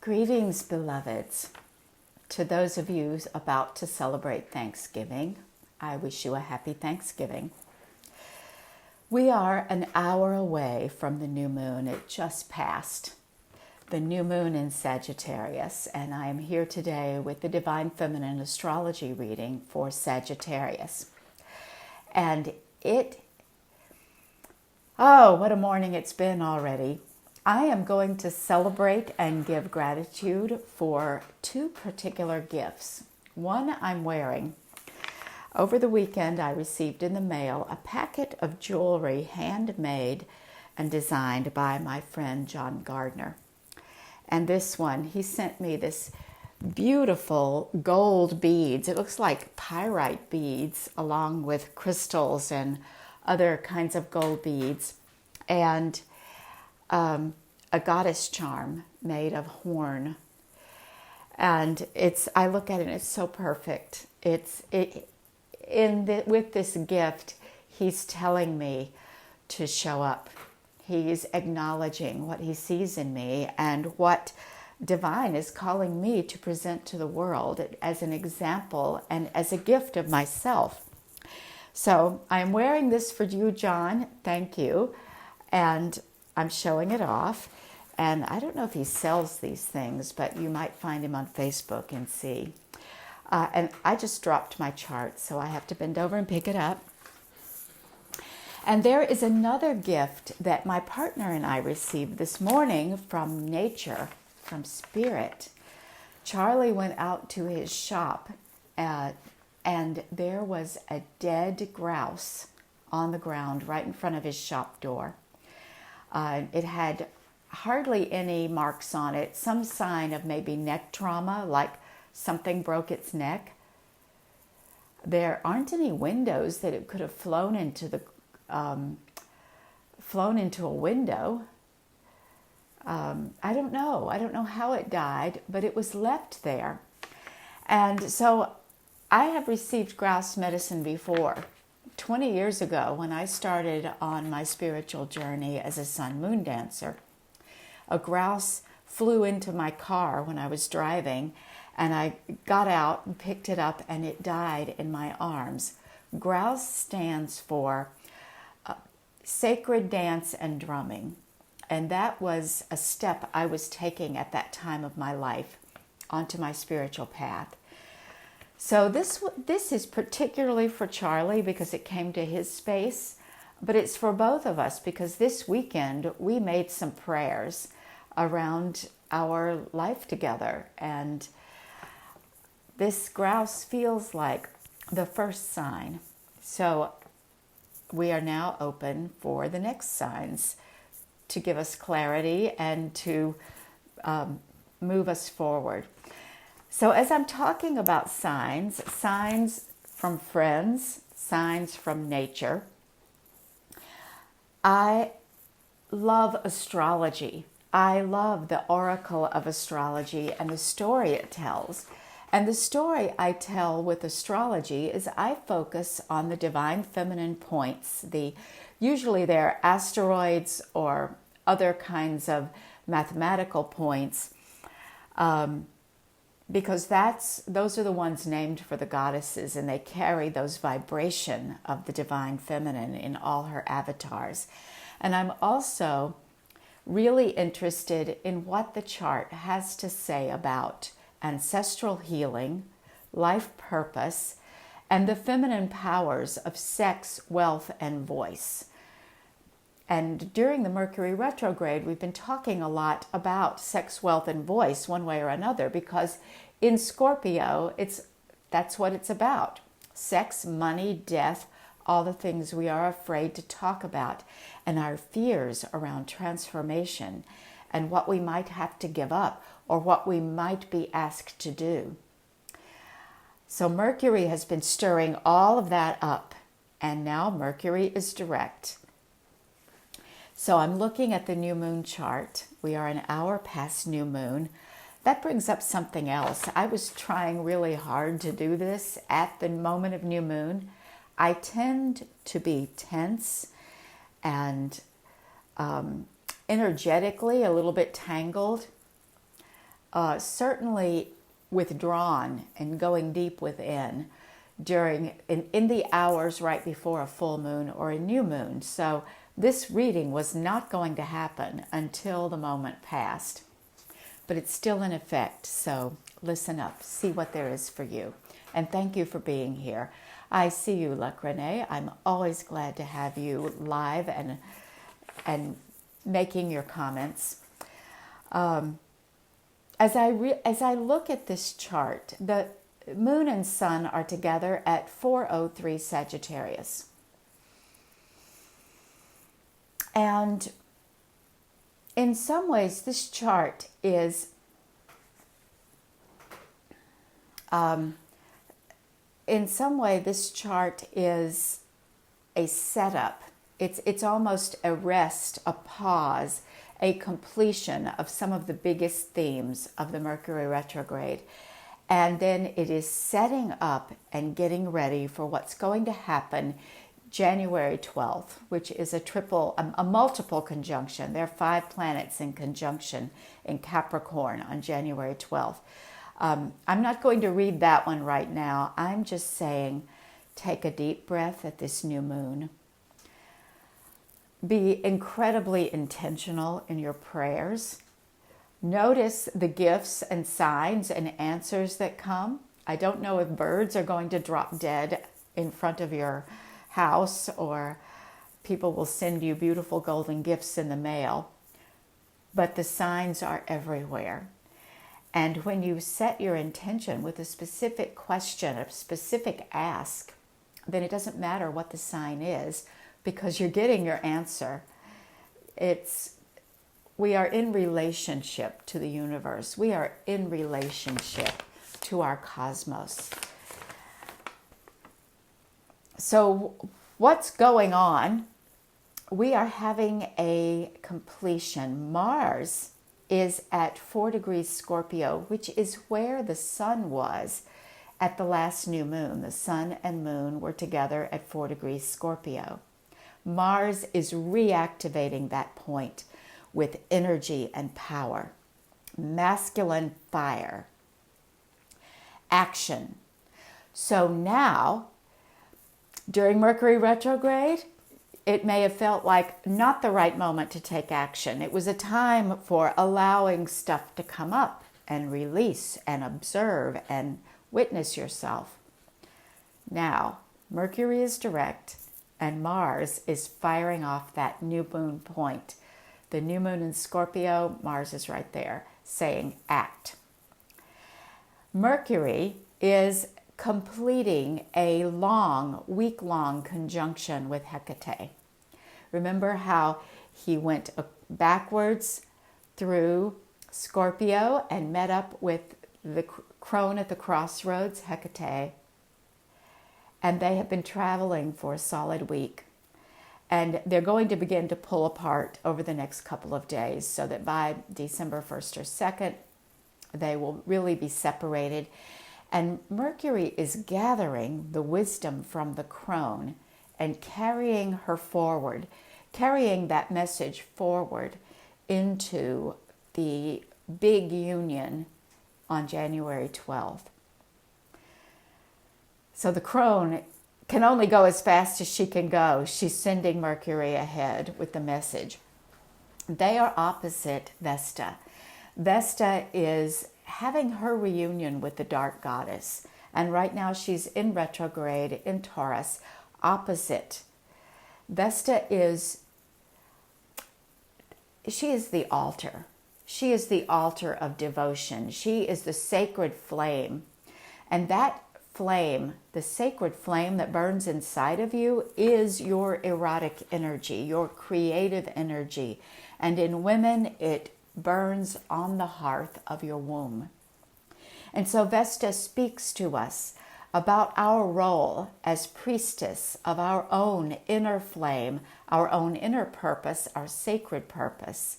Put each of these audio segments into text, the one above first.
Greetings, beloveds. To those of you about to celebrate Thanksgiving, I wish you a happy Thanksgiving. We are an hour away from the new moon. It just passed. The new moon in Sagittarius, and I am here today with the Divine Feminine Astrology reading for Sagittarius. And what a morning it's been already. I am going to celebrate and give gratitude for two particular gifts. One I'm wearing. Over the weekend, I received in the mail a packet of jewelry handmade and designed by my friend John Gardner. And this one, he sent me this beautiful gold beads. It looks like pyrite beads along with crystals and other kinds of gold beads. And a goddess charm made of horn. And I look at it and it's so perfect. With this gift, he's telling me to show up. He's acknowledging what he sees in me and what divine is calling me to present to the world as an example and as a gift of myself. So I'm wearing this for you, John. Thank you. And I'm showing it off. And I don't know if he sells these things, but you might find him on Facebook and see. And I just dropped my chart, so I have to bend over and pick it up. And there is another gift that my partner and I received this morning from nature, from spirit. Charlie went out to his shop, and there was a dead grouse on the ground right in front of his shop door. It had hardly any marks on it, some sign of maybe neck trauma, like something broke its neck. There aren't any windows that it could have flown into a window. I don't know how it died, but it was left there. And so I have received grouse medicine before. 20 years ago, when I started on my spiritual journey as a sun-moon dancer, a grouse flew into my car when I was driving, and I got out and picked it up, and it died in my arms. Grouse stands for sacred dance and drumming, and that was a step I was taking at that time of my life onto my spiritual path. So this is particularly for Charlie because it came to his space, but it's for both of us because this weekend we made some prayers around our life together, and this grouse feels like the first sign. So we are now open for the next signs to give us clarity and to move us forward. So as I'm talking about signs from friends, signs from nature, I love astrology. I love the oracle of astrology and the story it tells. And the story I tell with astrology is I focus on the divine feminine points. Usually they're asteroids or other kinds of mathematical points, because those are the ones named for the goddesses, and they carry those vibration of the divine feminine in all her avatars. And I'm also really interested in what the chart has to say about ancestral healing, life purpose, and the feminine powers of sex, wealth, and voice. And during the Mercury retrograde, we've been talking a lot about sex, wealth, and voice one way or another, because in Scorpio, that's what it's about. Sex, money, death, all the things we are afraid to talk about, and our fears around transformation and what we might have to give up or what we might be asked to do. So Mercury has been stirring all of that up, and now Mercury is direct. So I'm looking at the new moon chart. We are an hour past new moon. That brings up something else. I was trying really hard to do this at the moment of new moon. I tend to be tense and energetically a little bit tangled certainly withdrawn and going deep within in the hours right before a full moon or a new moon. So this reading was not going to happen until the moment passed, but it's still in effect. So listen up, see what there is for you. And thank you for being here. I see you, Luc Renee. I'm always glad to have you live and making your comments. As I look at this chart, the Moon and Sun are together at 403 Sagittarius. And in some ways, this chart is a setup. It's almost a rest, a pause, a completion of some of the biggest themes of the Mercury retrograde. And then it is setting up and getting ready for what's going to happen January 12th, which is a multiple conjunction. There are 5 planets in conjunction in Capricorn on January 12th. I'm not going to read that one right now. I'm just saying, take a deep breath at this new moon. Be incredibly intentional in your prayers. Notice the gifts and signs and answers that come. I don't know if birds are going to drop dead in front of your house or people will send you beautiful golden gifts in the mail, but the signs are everywhere. And when you set your intention with a specific question, a specific ask, then it doesn't matter what the sign is because you're getting your answer. We are in relationship to the universe. We are in relationship to our cosmos. So what's going on? We are having a completion. Mars is at 4 degrees Scorpio, which is where the Sun was at the last new moon. The Sun and Moon were together at 4 degrees Scorpio. Mars is reactivating that point with energy and power, masculine fire, action. So now, during Mercury retrograde, it may have felt like not the right moment to take action. It was a time for allowing stuff to come up and release and observe and witness yourself. Now, Mercury is direct and Mars is firing off that new moon point. The new moon in Scorpio, Mars is right there saying act. Mercury is completing a week-long conjunction with Hecate. Remember how he went backwards through Scorpio and met up with the crone at the crossroads, Hecate, and they have been traveling for a solid week. And they're going to begin to pull apart over the next couple of days so that by December 1st or 2nd, they will really be separated. And Mercury is gathering the wisdom from the crone and carrying her forward, carrying that message forward into the big union on January 12th. So the crone can only go as fast as she can go. She's sending Mercury ahead with the message. They are opposite Vesta. Vesta is having her reunion with the dark goddess. And right now she's in retrograde in Taurus, opposite. Vesta she is the altar. She is the altar of devotion. She is the sacred flame. And that flame, the sacred flame that burns inside of you, is your erotic energy, your creative energy. And in women, it burns on the hearth of your womb. And so Vesta speaks to us about our role as priestess of our own inner flame, our own inner purpose, our sacred purpose.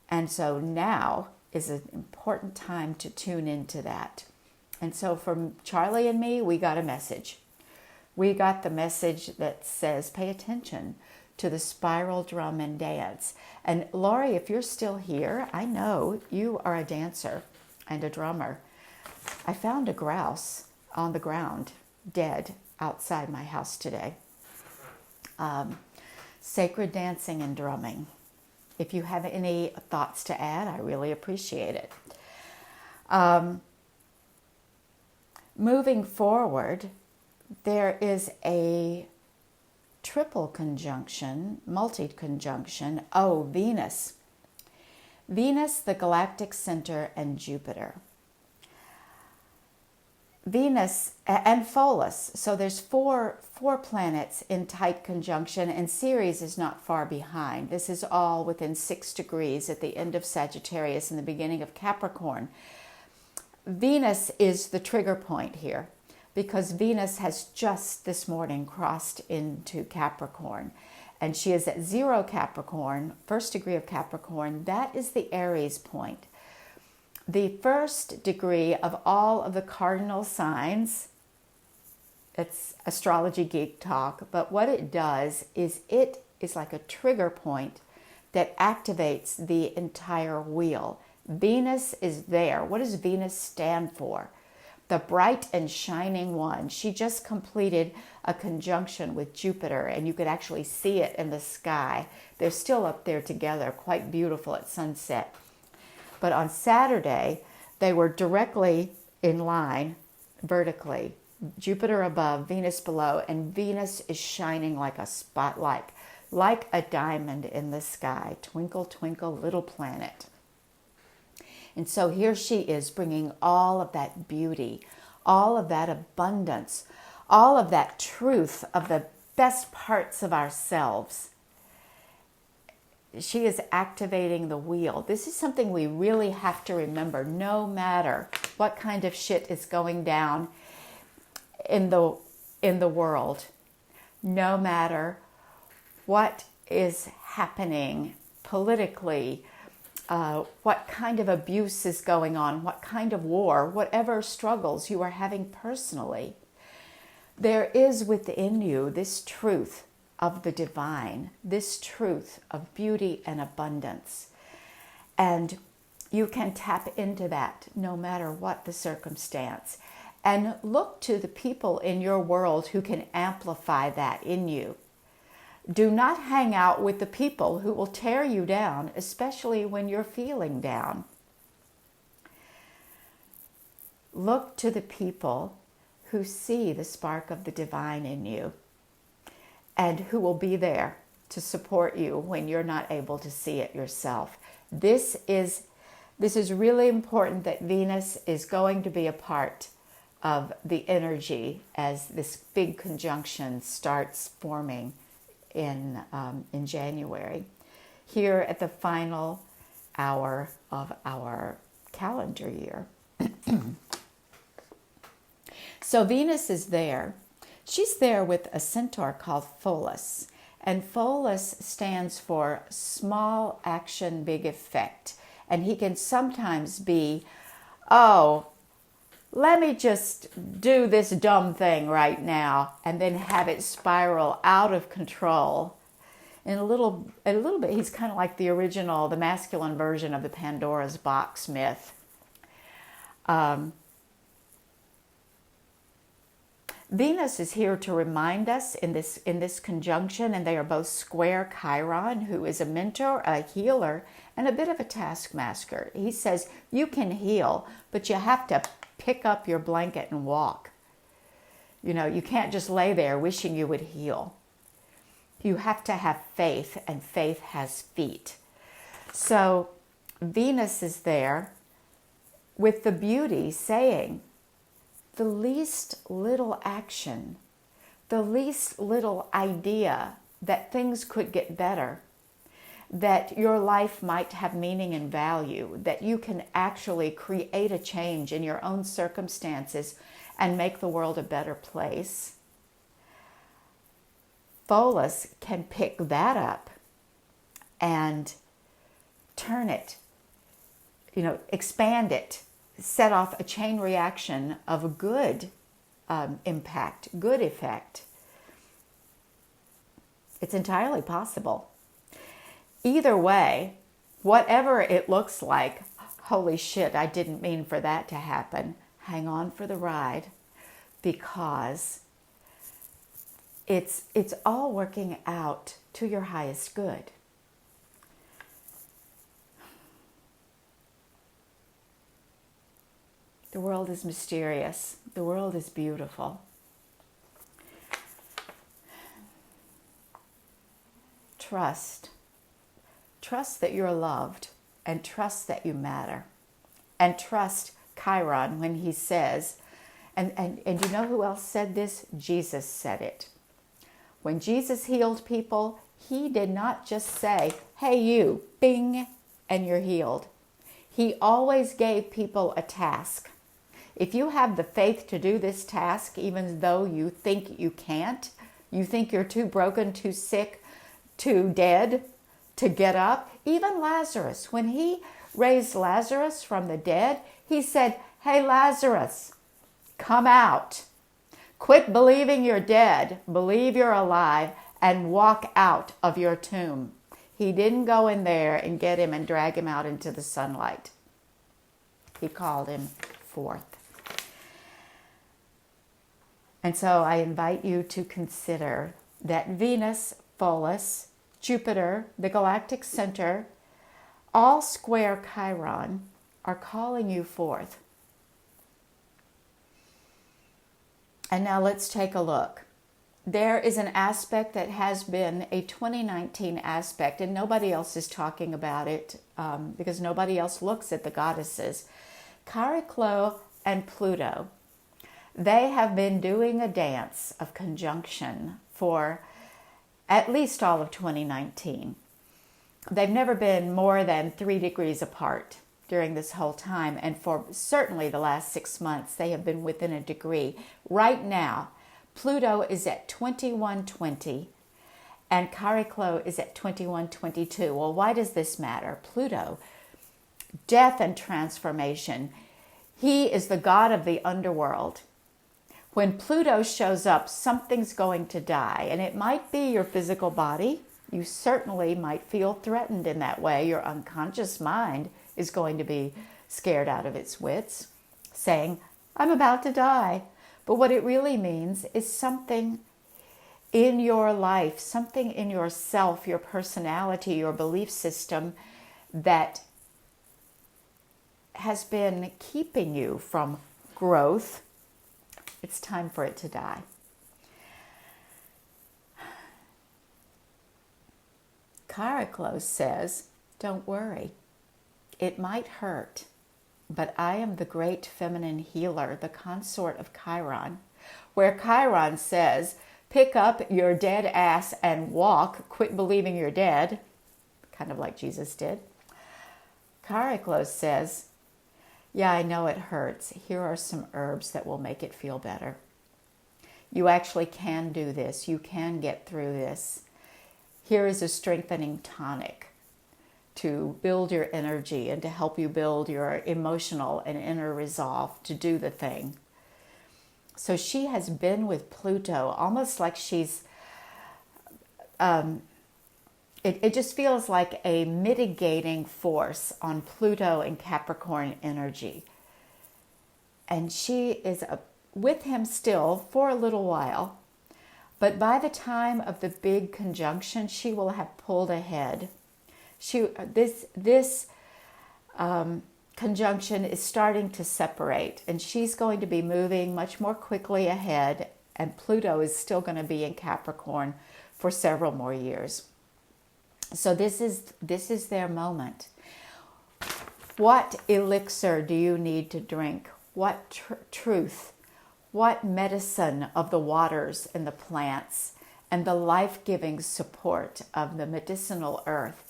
And so now is an important time to tune into that. And so from Charlie and me, we got a message. We got the message that says, pay attention to the spiral drum and dance. And Laurie, if you're still here, I know you are a dancer. and a drummer. I found a grouse on the ground, dead, outside my house today. Sacred dancing and drumming. If you have any thoughts to add, I really appreciate it. Moving forward, there is a triple conjunction, multi-conjunction. Oh, Venus. Venus, the galactic center, and Jupiter. Venus and Pholus. So there's four planets in tight conjunction, and Ceres is not far behind. This is all within 6 degrees at the end of Sagittarius and the beginning of Capricorn. Venus is the trigger point here because Venus has just this morning crossed into Capricorn, and she is at 0 Capricorn, 1st degree of Capricorn. That is the Aries point. The 1st degree of all of the cardinal signs. It's astrology geek talk, but what it does is it is like a trigger point that activates the entire wheel. Venus is there. What does Venus stand for? The bright and shining one. She just completed a conjunction with Jupiter, and you could actually see it in the sky. They're still up there together, quite beautiful at sunset. But on Saturday, they were directly in line, vertically. Jupiter above, Venus below, and Venus is shining like a spotlight, like a diamond in the sky. Twinkle, twinkle, little planet. And so here she is bringing all of that beauty, all of that abundance, all of that truth of the best parts of ourselves. She is activating the wheel. This is something we really have to remember, no matter what kind of shit is going down in the world, no matter what is happening politically, what kind of abuse is going on, what kind of war, whatever struggles you are having personally. There is within you this truth of the divine, this truth of beauty and abundance. And you can tap into that no matter what the circumstance. And look to the people in your world who can amplify that in you. Do not hang out with the people who will tear you down, especially when you're feeling down. Look to the people who see the spark of the divine in you and who will be there to support you when you're not able to see it yourself. This is really important, that Venus is going to be a part of the energy as this big conjunction starts forming in January, here at the final hour of our calendar year. So Venus is there. She's there with a centaur called Pholus. And Pholus stands for small action, big effect. And he can sometimes be, oh, let me just do this dumb thing right now, and then have it spiral out of control. In a little bit, he's kind of like the masculine version of the Pandora's box myth. Venus is here to remind us in this conjunction, and they are both square Chiron, who is a mentor, a healer, and a bit of a taskmaster. He says, you can heal, but you have to pick up your blanket and walk. You can't just lay there wishing you would heal. You have to have faith, and faith has feet. So Venus is there with the beauty saying, the least little action, the least little idea that things could get better, that your life might have meaning and value, that you can actually create a change in your own circumstances and make the world a better place. Pholus can pick that up and turn it, expand it, set off a chain reaction of a good impact, good effect. It's entirely possible. Either way, whatever it looks like, holy shit, I didn't mean for that to happen. Hang on for the ride, because it's all working out to your highest good. The world is mysterious. The world is beautiful. Trust. Trust that you're loved, and trust that you matter. And trust Chiron when he says, and you know who else said this? Jesus said it. When Jesus healed people, he did not just say, hey you, bing, and you're healed. He always gave people a task. If you have the faith to do this task, even though you think you can't, you think you're too broken, too sick, too dead to get up. Even Lazarus, when he raised Lazarus from the dead, he said, hey Lazarus, come out. Quit believing you're dead, believe you're alive, and walk out of your tomb. He didn't go in there and get him and drag him out into the sunlight. He called him forth. And so I invite you to consider that Venus, Pholus, Jupiter, the galactic center, all square Chiron, are calling you forth. And now let's take a look. There is an aspect that has been a 2019 aspect, and nobody else is talking about it because nobody else looks at the goddesses. Chariklo and Pluto, they have been doing a dance of conjunction for at least all of 2019. They've never been more than 3 degrees apart during this whole time, and for certainly the last 6 months they have been within a degree. Right now, Pluto is at 2120 and Chariklo is at 2122. Well, why does this matter? Pluto, death and transformation. He is the god of the underworld. When Pluto shows up, something's going to die, and it might be your physical body. You certainly might feel threatened in that way. Your unconscious mind is going to be scared out of its wits, saying, I'm about to die. But what it really means is something in your life, something in yourself, your personality, your belief system that has been keeping you from growth. It's time for it to die. Chariklo says, don't worry. It might hurt, but I am the great feminine healer, the consort of Chiron, where Chiron says, pick up your dead ass and walk, quit believing you're dead, kind of like Jesus did. Chariklo says, yeah, I know it hurts. Here are some herbs that will make it feel better. You actually can do this. You can get through this. Here is a strengthening tonic to build your energy and to help you build your emotional and inner resolve to do the thing. So she has been with Pluto almost like she's, it just feels like a mitigating force on Pluto and Capricorn energy. And she is with him still for a little while, but by the time of the big conjunction, she will have pulled ahead. This conjunction is starting to separate, and she's going to be moving much more quickly ahead, and Pluto is still going to be in Capricorn for several more years. So this is their moment. What elixir do you need to drink? What truth? What medicine of the waters and the plants and the life-giving support of the medicinal earth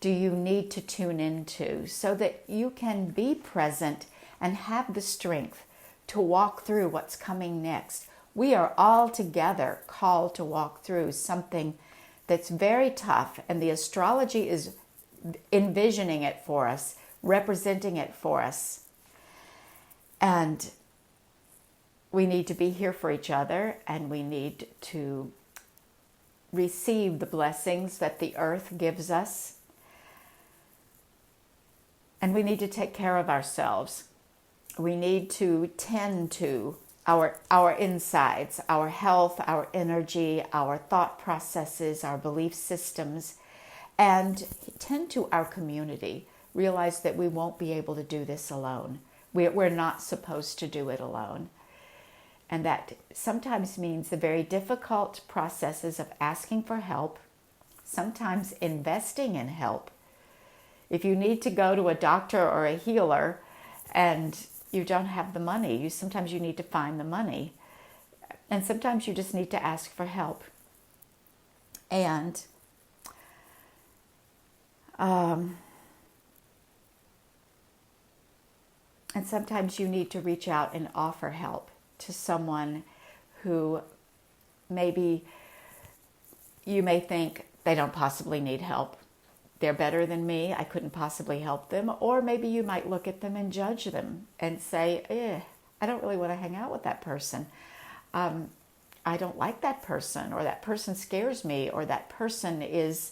do you need to tune into so that you can be present and have the strength to walk through what's coming next? We are all together called to walk through something that's very tough, and the astrology is envisioning it for us, representing it for us. And we need to be here for each other, and we need to receive the blessings that the earth gives us. And we need to take care of ourselves. We need to tend to our insides, our health, our energy, our thought processes, our belief systems, and tend to our community. Realize that we won't be able to do this alone. We're not supposed to do it alone. And that sometimes means the very difficult processes of asking for help, sometimes investing in help. If you need to go to a doctor or a healer and you don't have the money, sometimes you need to find the money. And sometimes you just need to ask for help. And sometimes you need to reach out and offer help to someone who maybe you may think they don't possibly need help. They're better than me. I couldn't possibly help them. Or maybe you might look at them and judge them and say, I don't really want to hang out with that person. I don't like that person, or that person scares me, or that person is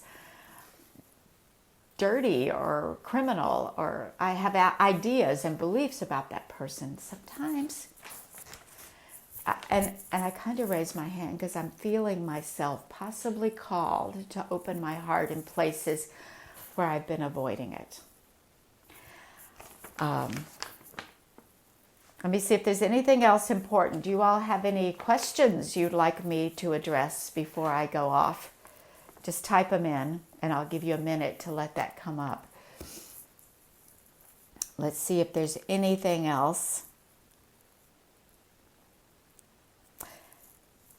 dirty or criminal, or I have ideas and beliefs about that person. Sometimes, and I kind of raise my hand because I'm feeling myself possibly called to open my heart in places where I've been avoiding it. Let me see if there's anything else important. Do you all have any questions you'd like me to address before I go off? Just type them in, and I'll give you a minute to let that come up. Let's see if there's anything else.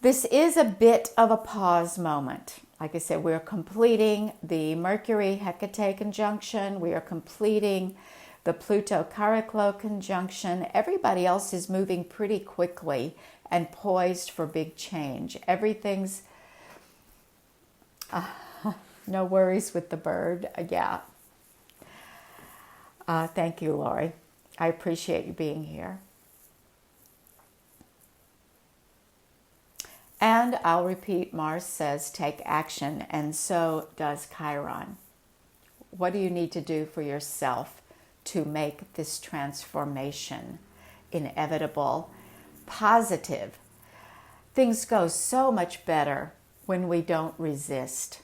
This is a bit of a pause moment. Like I said, we're completing the Mercury-Hecate conjunction. We are completing the Pluto-Chariklo conjunction. Everybody else is moving pretty quickly and poised for big change. Everything's... no worries with the bird. Yeah. Thank you, Lori. I appreciate you being here. And I'll repeat, Mars says, take action, and so does Chiron. What do you need to do for yourself to make this transformation inevitable, positive? Things go so much better when we don't resist.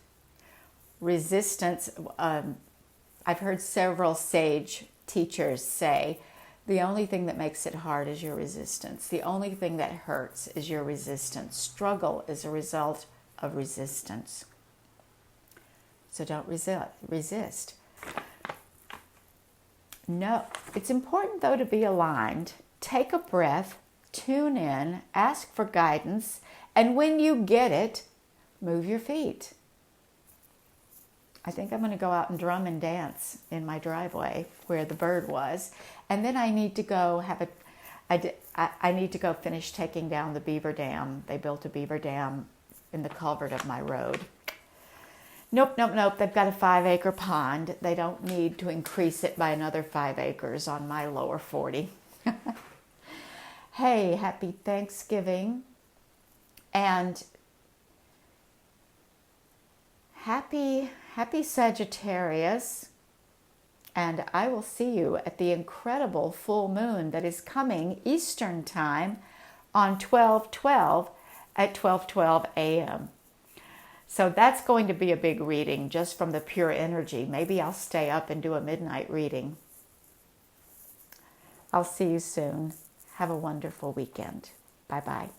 Resistance, I've heard several sage teachers say, the only thing that makes it hard is your resistance. The only thing that hurts is your resistance. Struggle is a result of resistance. So don't resist. No, it's important though to be aligned. Take a breath, tune in, ask for guidance, and when you get it, move your feet. I think I'm going to go out and drum and dance in my driveway where the bird was. And then I need to go I need to go finish taking down the beaver dam. They built a beaver dam in the culvert of my road. Nope. They've got a 5-acre pond. They don't need to increase it by another 5 acres on my lower 40. Hey, happy Thanksgiving. And happy Sagittarius, and I will see you at the incredible full moon that is coming Eastern Time on 12/12 at 12:12 a.m. So that's going to be a big reading just from the pure energy. Maybe I'll stay up and do a midnight reading. I'll see you soon. Have a wonderful weekend. Bye-bye.